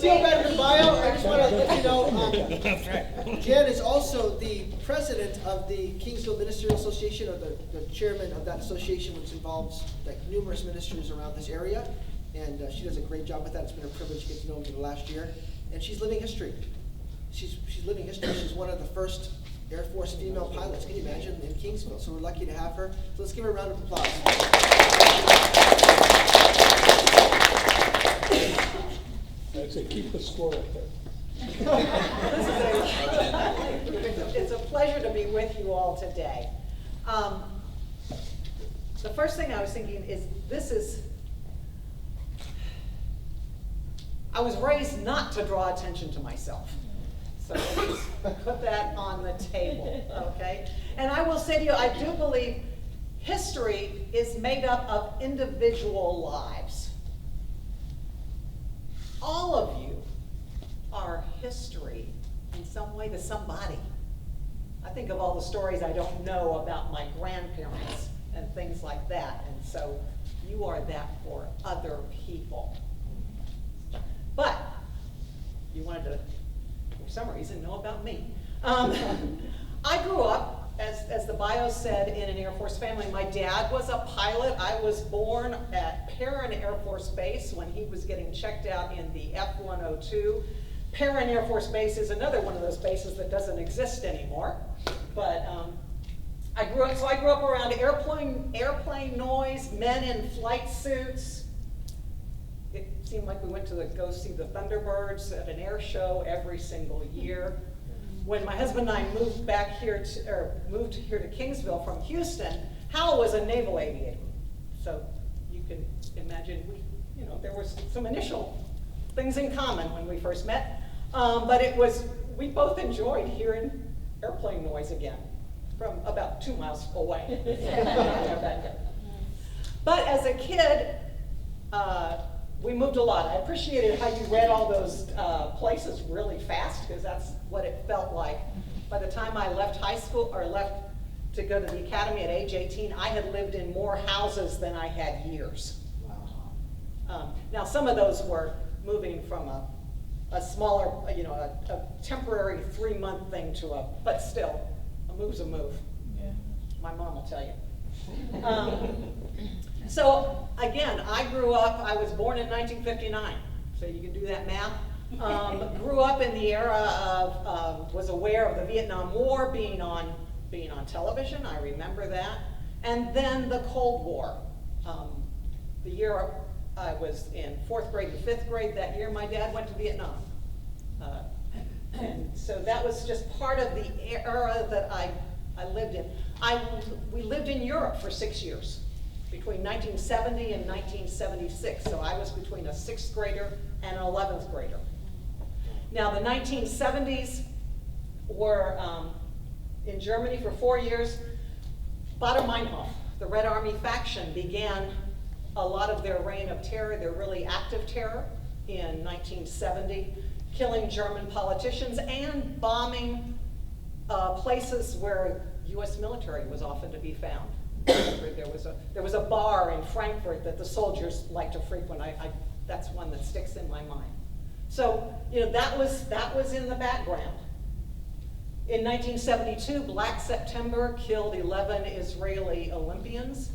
feel better than bio, I just want to let you know, Jan is also the president of the Kingsville Ministerial Association, or the chairman of that association, which involves like numerous ministers around this area. And she does a great job with that. It's been a privilege to get to know her for the last year. And she's living history. She's living history. She's one of the first Air Force female pilots, can you imagine, in Kingsville. So we're lucky to have her. So let's give her a round of applause. I'd say keep the score up there. It's a pleasure to be with you all today. The first thing I was thinking is, I was raised not to draw attention to myself. So please put that on the table, okay? And I will say to you, I do believe history is made up of individual lives. All of you are history in some way to somebody. I think of all the stories I don't know about my grandparents and things like that, and so you are that for other people. But you wanted to, for some reason, know about me. I grew up, as the bio said, in an Air Force family. My dad was a pilot. I was born at Perrin Air Force Base when he was getting checked out in the F-102. Perrin Air Force Base is another one of those bases that doesn't exist anymore. But I grew up around airplane noise, men in flight suits. It seemed like we went to go see the Thunderbirds at an air show every single year. When my husband and I moved here to Kingsville from Houston, Hal was a naval aviator. So you can imagine there was some initial things in common when we first met. But we both enjoyed hearing airplane noise again from about 2 miles away. But as a kid, we moved a lot. I appreciated how you read all those places really fast, because that's what it felt like. By the time I left high school, or left to go to the academy at age 18, I had lived in more houses than I had years. Wow. Now some of those were moving from a smaller, a temporary 3-month thing to but still, a move's a move. Yeah. My mom will tell you. So again, I was born in 1959, so you can do that math. Grew up in the era of, was aware of the Vietnam War being on television, I remember that. And then the Cold War. The year I was in 4th grade and 5th grade, that year my dad went to Vietnam. And so that was just part of the era that I lived in. We lived in Europe for 6 years. Between 1970 and 1976, so I was between a 6th grader and an 11th grader. Now the 1970s were in Germany for 4 years. Baader-Meinhof, the Red Army faction, began a lot of their reign of terror, their really active terror, in 1970, killing German politicians and bombing places where U.S. military was often to be found. There was a bar in Frankfurt that the soldiers liked to frequent. That's one that sticks in my mind. So that was in the background. In 1972, Black September killed 11 Israeli Olympians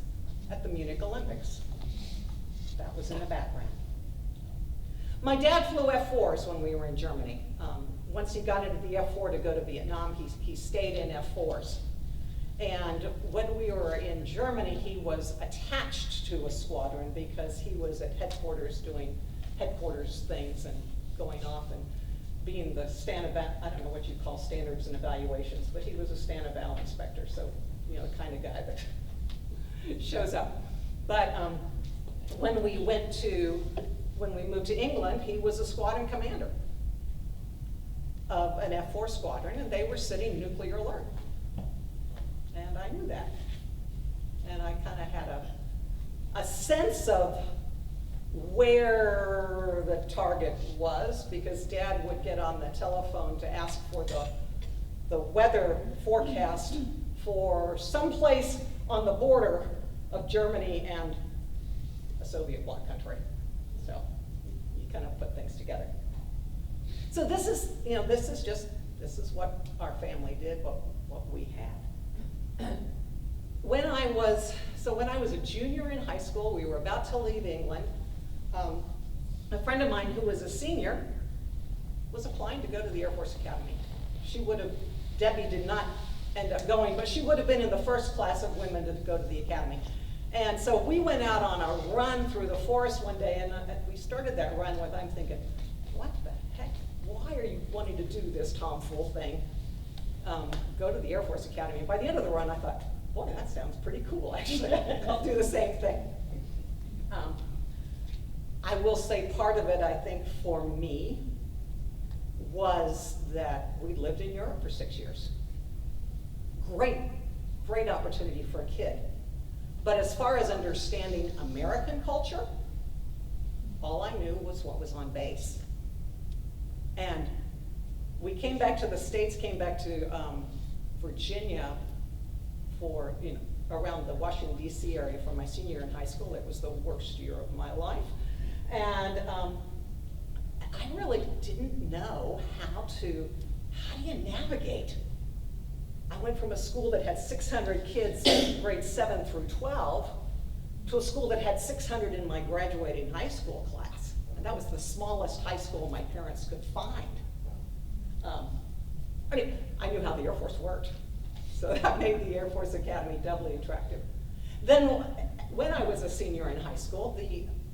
at the Munich Olympics. That was in the background. My dad flew F-4s when we were in Germany. Once he got into the F-4 to go to Vietnam, he stayed in F-4s. And when we were in Germany, he was attached to a squadron because he was at headquarters doing headquarters things and going off and being the I don't know what you call standards and evaluations, but he was a stand-eval inspector, so the kind of guy that shows up. But when we moved to England, he was a squadron commander of an F-4 squadron, and they were sitting nuclear alert. And I knew that. And I kind of had a sense of where the target was, because Dad would get on the telephone to ask for the weather forecast for someplace on the border of Germany and a Soviet bloc country. So you kind of put things together. So this is, this is what our family did, what we had. When I was a junior in high school, we were about to leave England. A friend of mine who was a senior was applying to go to the Air Force Academy. Debbie did not end up going, but she would have been in the first class of women to go to the academy. And so we went out on a run through the forest one day, and we started that run with, I'm thinking, what the heck? Why are you wanting to do this tomfool thing? Go to the Air Force Academy. And by the end of the run, I thought, boy, that sounds pretty cool, actually. I'll do the same thing. I will say part of it, I think, for me, was that we lived in Europe for 6 years. Great opportunity for a kid. But as far as understanding American culture, all I knew was what was on base. And we came back to the States, came back to Virginia for, around the Washington, D.C. area for my senior year in high school. It was the worst year of my life. And I really didn't know how do you navigate? I went from a school that had 600 kids in grades 7 through 12 to a school that had 600 in my graduating high school class. And that was the smallest high school my parents could find. I knew how the Air Force worked, so that made the Air Force Academy doubly attractive. Then when I was a senior in high school,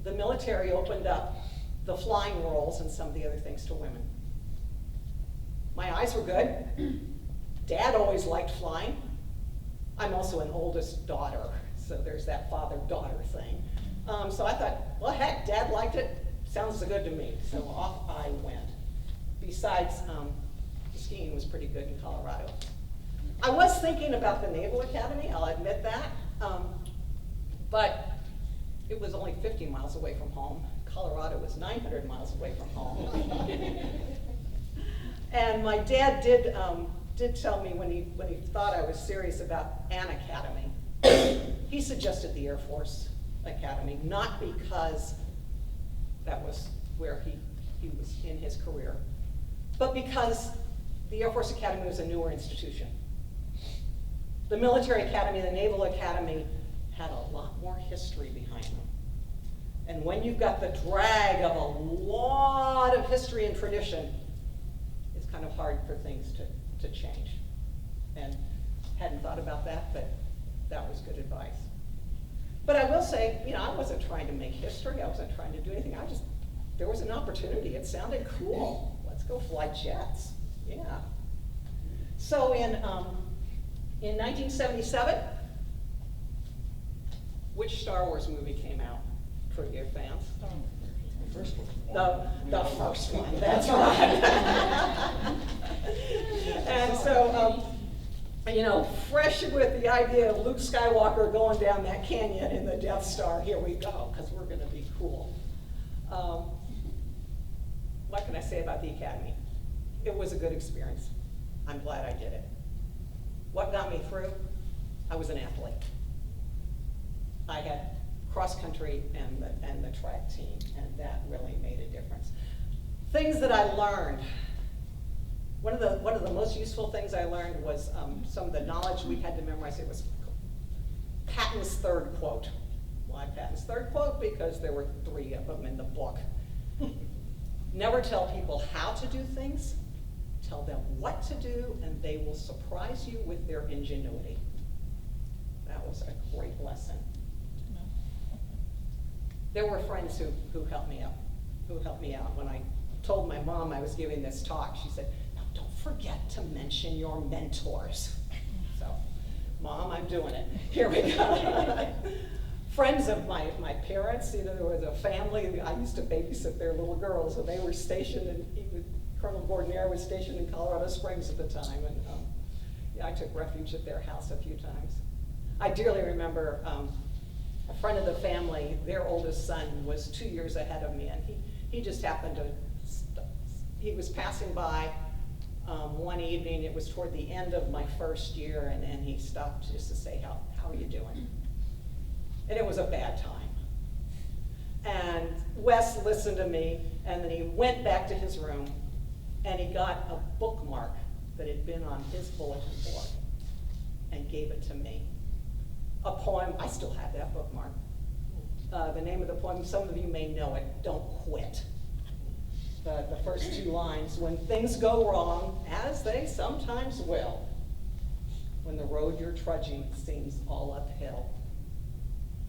the military opened up the flying roles and some of the other things to women. My eyes were good. Dad always liked flying. I'm also an oldest daughter, so there's that father-daughter thing. So I thought, well, heck, Dad liked it. Sounds good to me. So off I went. Besides, the skiing was pretty good in Colorado. I was thinking about the Naval Academy, I'll admit that. But it was only 50 miles away from home. Colorado was 900 miles away from home. And my dad did tell me when he thought I was serious about an academy, he suggested the Air Force Academy, not because that was where he was in his career, but because the Air Force Academy was a newer institution. The Military Academy, the Naval Academy, had a lot more history behind them. And when you've got the drag of a lot of history and tradition, it's kind of hard for things to change. And hadn't thought about that, but that was good advice. But I will say, I wasn't trying to make history. I wasn't trying to do anything. There was an opportunity. It sounded cool. Let's go fly jets. Yeah. So in 1977, which Star Wars movie came out? Trivia fans. The first one. The first one, that's right. And so, fresh with the idea of Luke Skywalker going down that canyon in the Death Star, here we go, because we're going to be cool. What can I say about the Academy? It was a good experience. I'm glad I did it. What got me through? I was an athlete. I had cross country and the track team, and that really made a difference. Things that I learned. One of the most useful things I learned was some of the knowledge we had to memorize. It was Patton's third quote. Why Patton's third quote? Because there were 3 of them in the book. Never tell people how to do things. Tell them what to do, and they will surprise you with their ingenuity. That was a great lesson. There were friends who helped me out. When I told my mom I was giving this talk, she said, "Now don't forget to mention your mentors." So, Mom, I'm doing it. Here we go. Friends of my parents, there was a family, I used to babysit their little girls, and they were stationed Colonel Gordon Air was stationed in Colorado Springs at the time, and I took refuge at their house a few times. I dearly remember a friend of the family, their oldest son was 2 years ahead of me, and he just happened to, he was passing by one evening. It was toward the end of my first year, and he stopped just to say, how are you doing? And it was a bad time. And Wes listened to me, and then he went back to his room, and he got a bookmark that had been on his bulletin board and gave it to me. A poem, I still have that bookmark. The name of the poem, some of you may know it, Don't Quit. The first two lines, when things go wrong, as they sometimes will, when the road you're trudging seems all uphill.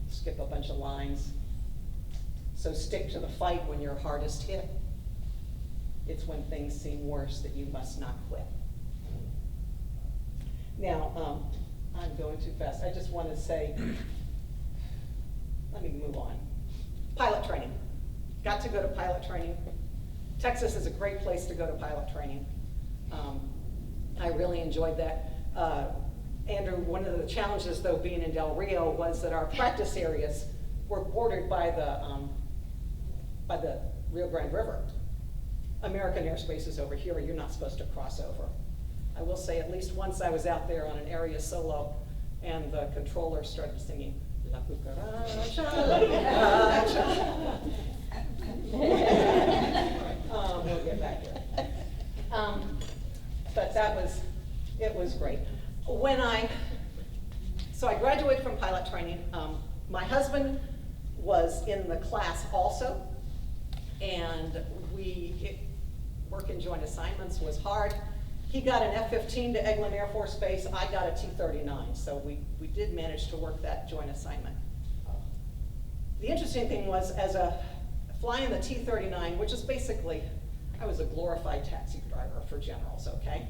Skip a bunch of lines. So stick to the fight when you're hardest hit. It's when things seem worse that you must not quit. Now, I'm going too fast. I just want to say, let me move on. Pilot training. Got to go to pilot training. Texas is a great place to go to pilot training. I really enjoyed that. Andrew, one of the challenges though being in Del Rio was that our practice areas were bordered by the Rio Grande River. American airspace is over here, you're not supposed to cross over. I will say at least once I was out there on an area solo and the controller started singing, La cucaracha, la cucaracha. We'll get back to it. But it was great. So I graduated from pilot training. My husband was in the class also, and working joint assignments was hard. He got an F-15 to Eglin Air Force Base, I got a T-39, so we did manage to work that joint assignment. The interesting thing was, as a flying the T-39, which is basically, I was a glorified taxi driver for generals, okay?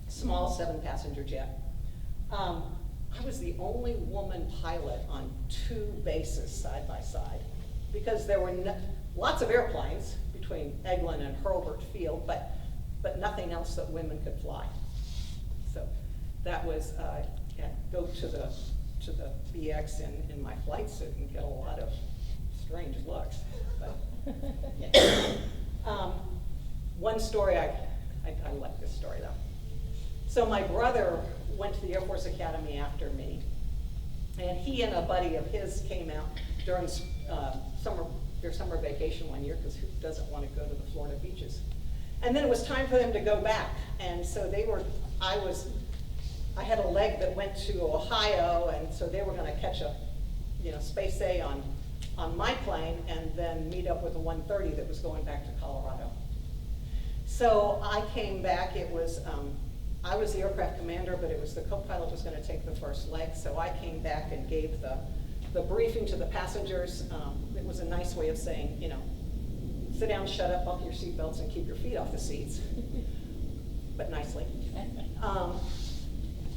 Small 7-passenger jet. I was the only woman pilot on 2 bases side by side, because there were lots of airplanes between Eglin and Hurlburt Field, but nothing else that women could fly. So that was, go to the BX in my flight suit and get a lot of strange looks. But, yeah. One story, I like this story though. So my brother went to the Air Force Academy after me, and he and a buddy of his came out during their summer vacation one year, because who doesn't want to go to the Florida beaches? And then it was time for them to go back, and so I had a leg that went to Ohio, and so they were going to catch a, Space A on my plane, and then meet up with a 130 that was going back to Colorado. So I came back. It was I was the aircraft commander, but it was the co-pilot was going to take the first leg. So I came back and gave the briefing to the passengers. It was a nice way of saying, sit down, shut up, buckle your seatbelts, and keep your feet off the seats, but nicely.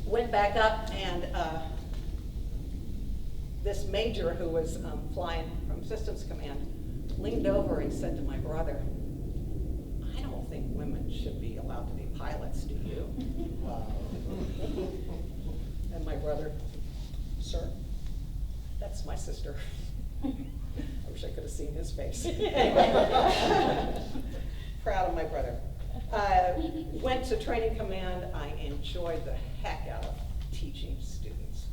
Went back up, and this major who was flying from Systems Command leaned over and said to my brother, I don't think women should be allowed to be pilots, do you? Wow. And my brother, sir, that's my sister. I wish I could have seen his face. Anyway, proud of my brother. Went to training command. I enjoyed the heck out of teaching students.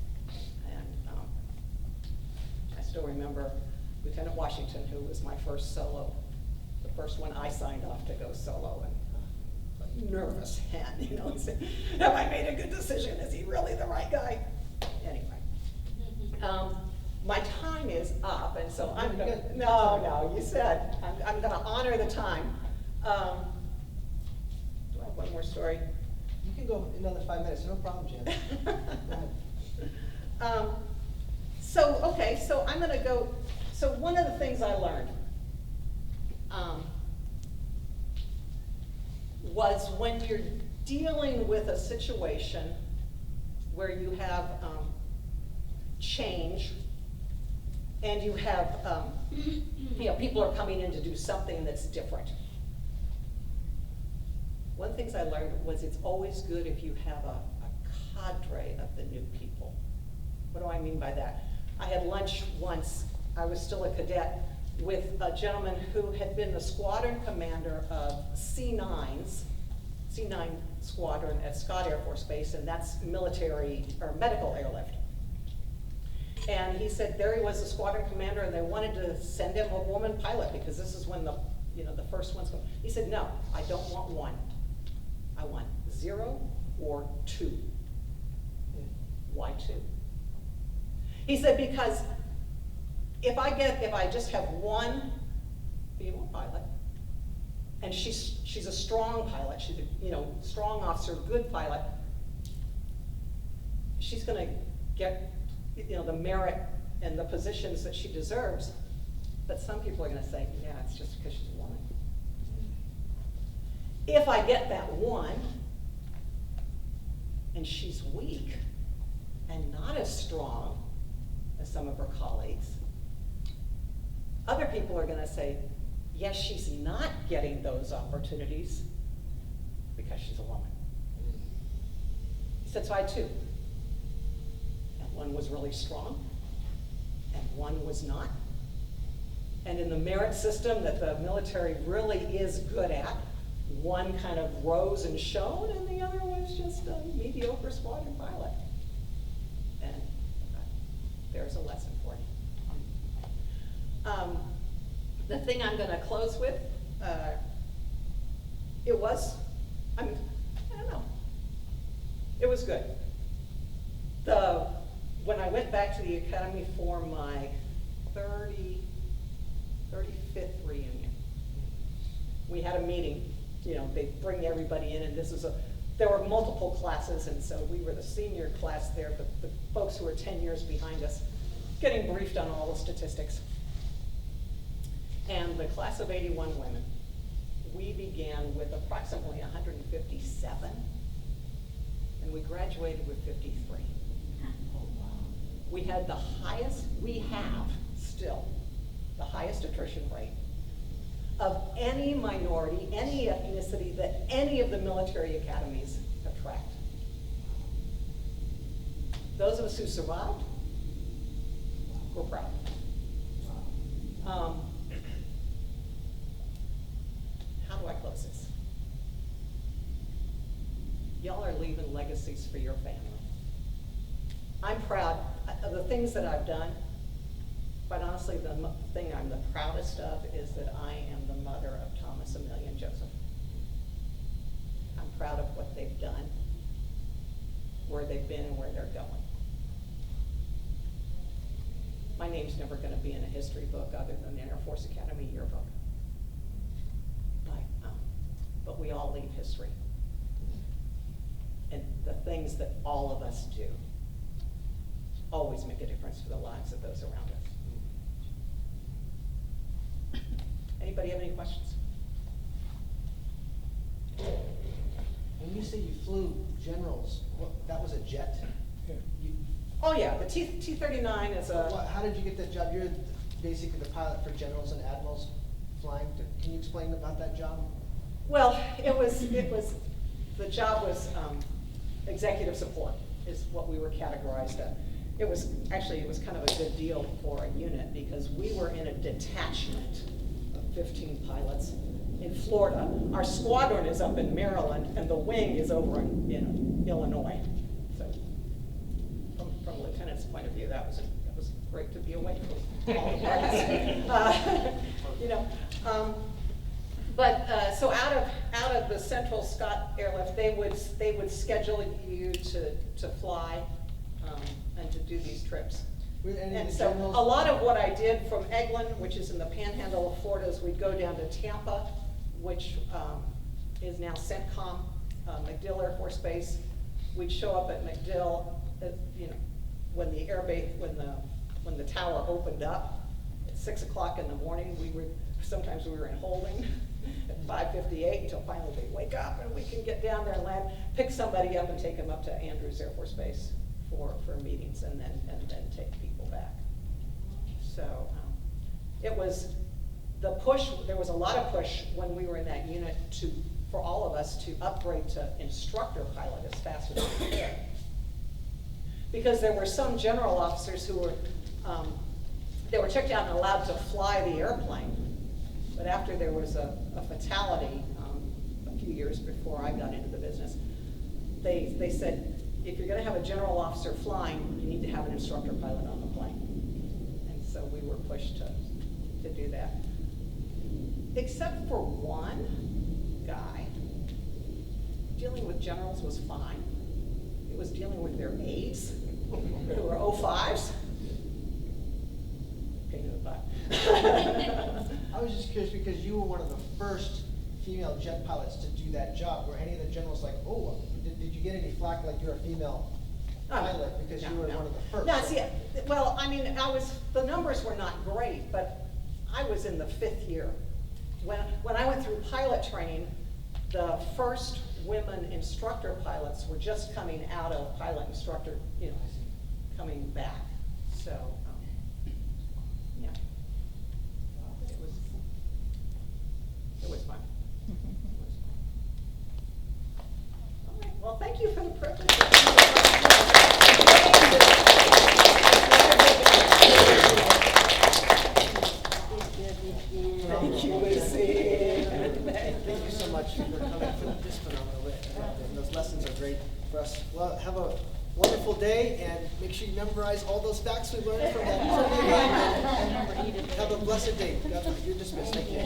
And I still remember Lieutenant Washington, who was my first solo, the first one I signed off to go solo. And nervous hen, he said, have I made a good decision? Is he really the right guy? Anyway. My time is up, and so I'm going to, no, you said, I'm going to honor the time. Do I have one more story? You can go another 5 minutes, no problem, Jen. So I'm going to go, so one of the things I learned was when you're dealing with a situation where you have change, and you have, people are coming in to do something that's different. One of the things I learned was it's always good if you have a cadre of the new people. What do I mean by that? I had lunch once, I was still a cadet, with a gentleman who had been the squadron commander of C9 Squadron at Scott Air Force Base, and that's military or medical airlift. And he said there he was the squadron commander, and they wanted to send him a woman pilot because this is when the the first one's going. He said, no, I don't want 1. I want 0 or 2. Why 2? He said, because if I just have 1 female pilot, and she's a strong pilot, she's a strong officer, good pilot, she's going to get the merit and the positions that she deserves. But some people are going to say, yeah, it's just because she's a woman. If I get that 1 and she's weak and not as strong as some of her colleagues, other people are going to say, yes, she's not getting those opportunities because she's a woman. He said, so I had 2. And 1 was really strong, and 1 was not. And in the merit system that the military really is good at, 1 kind of rose and shone, and the other was just a mediocre squadron pilot. And there's a lesson for you. The thing I'm going to close with, I don't know, it was good. When I went back to the academy for my 35th reunion, we had a meeting. They bring everybody in, and there were multiple classes, and so we were the senior class there, but the folks who were 10 years behind us, getting briefed on all the statistics. And the class of 81 women, we began with approximately 157, and we graduated with 53. We have still the highest attrition rate of any minority, any ethnicity that any of the military academies attract. Those of us who survived, we're proud. How do I close this? Y'all are leaving legacies for your family. I'm proud of the things that I've done. Quite honestly, the thing I'm the proudest of is that I am the mother of Thomas, Amelia, and Joseph. I'm proud of what they've done, where they've been, and where they're going. My name's never going to be in a history book other than the Air Force Academy yearbook. But we all leave history. And the things that all of us do always make a difference for the lives of those around us. Anybody have any questions? When you say you flew generals, that was a jet? Oh yeah, the T-39 is a... How did you get that job? You're basically the pilot for generals and admirals flying. Can you explain about that job? Well, the job was executive support is what we were categorized at. It was kind of a good deal for a unit because we were in a detachment of 15 pilots in Florida. Our squadron is up in Maryland and the wing is over in Illinois. So from a lieutenant's point of view, that was great to be away from all the parties. So out of the Central Scott Airlift, they would schedule you to fly and to do these trips. And so a lot of what I did from Eglin, which is in the panhandle of Florida, is we'd go down to Tampa, which is now CENTCOM, MacDill Air Force Base. We'd show up at MacDill, when the airbase, when the tower opened up at 6 o'clock in the morning. Sometimes we were in holding at 5:58 until finally they wake up and we can get down there and land, pick somebody up and take them up to Andrews Air Force Base for meetings and then take people back. So it was the push. There was a lot of push when we were in that unit for all of us to upgrade to instructor pilot as fast as we could, because there were some general officers who were they were checked out and allowed to fly the airplane. But after there was a fatality a few years before I got into the business, they said, if you're going to have a general officer flying, you need to have an instructor pilot on the plane. And so we were pushed to do that. except for one guy, dealing with generals was fine. It was dealing with their aides, who were 05s. Okay, no, bye. I was just curious because you were one of the first female jet pilots to do that job. Were any of the generals like, oh, did you get any flack like you're a female pilot because you were one of the first? No, see, well, I mean, the numbers were not great, but I was in the 5th year. When I went through pilot training, the first women instructor pilots were just coming out of pilot instructor, coming back. So, yeah. It was fun. All right, well, thank you for the privilege. Thank you, Lucy. Thank you so much for coming for this phenomenal way. Those lessons are great for us. Well, have a wonderful day, and make sure you memorize all those facts we learned from that trivia game. And have a blessed day. You're dismissed. Thank you.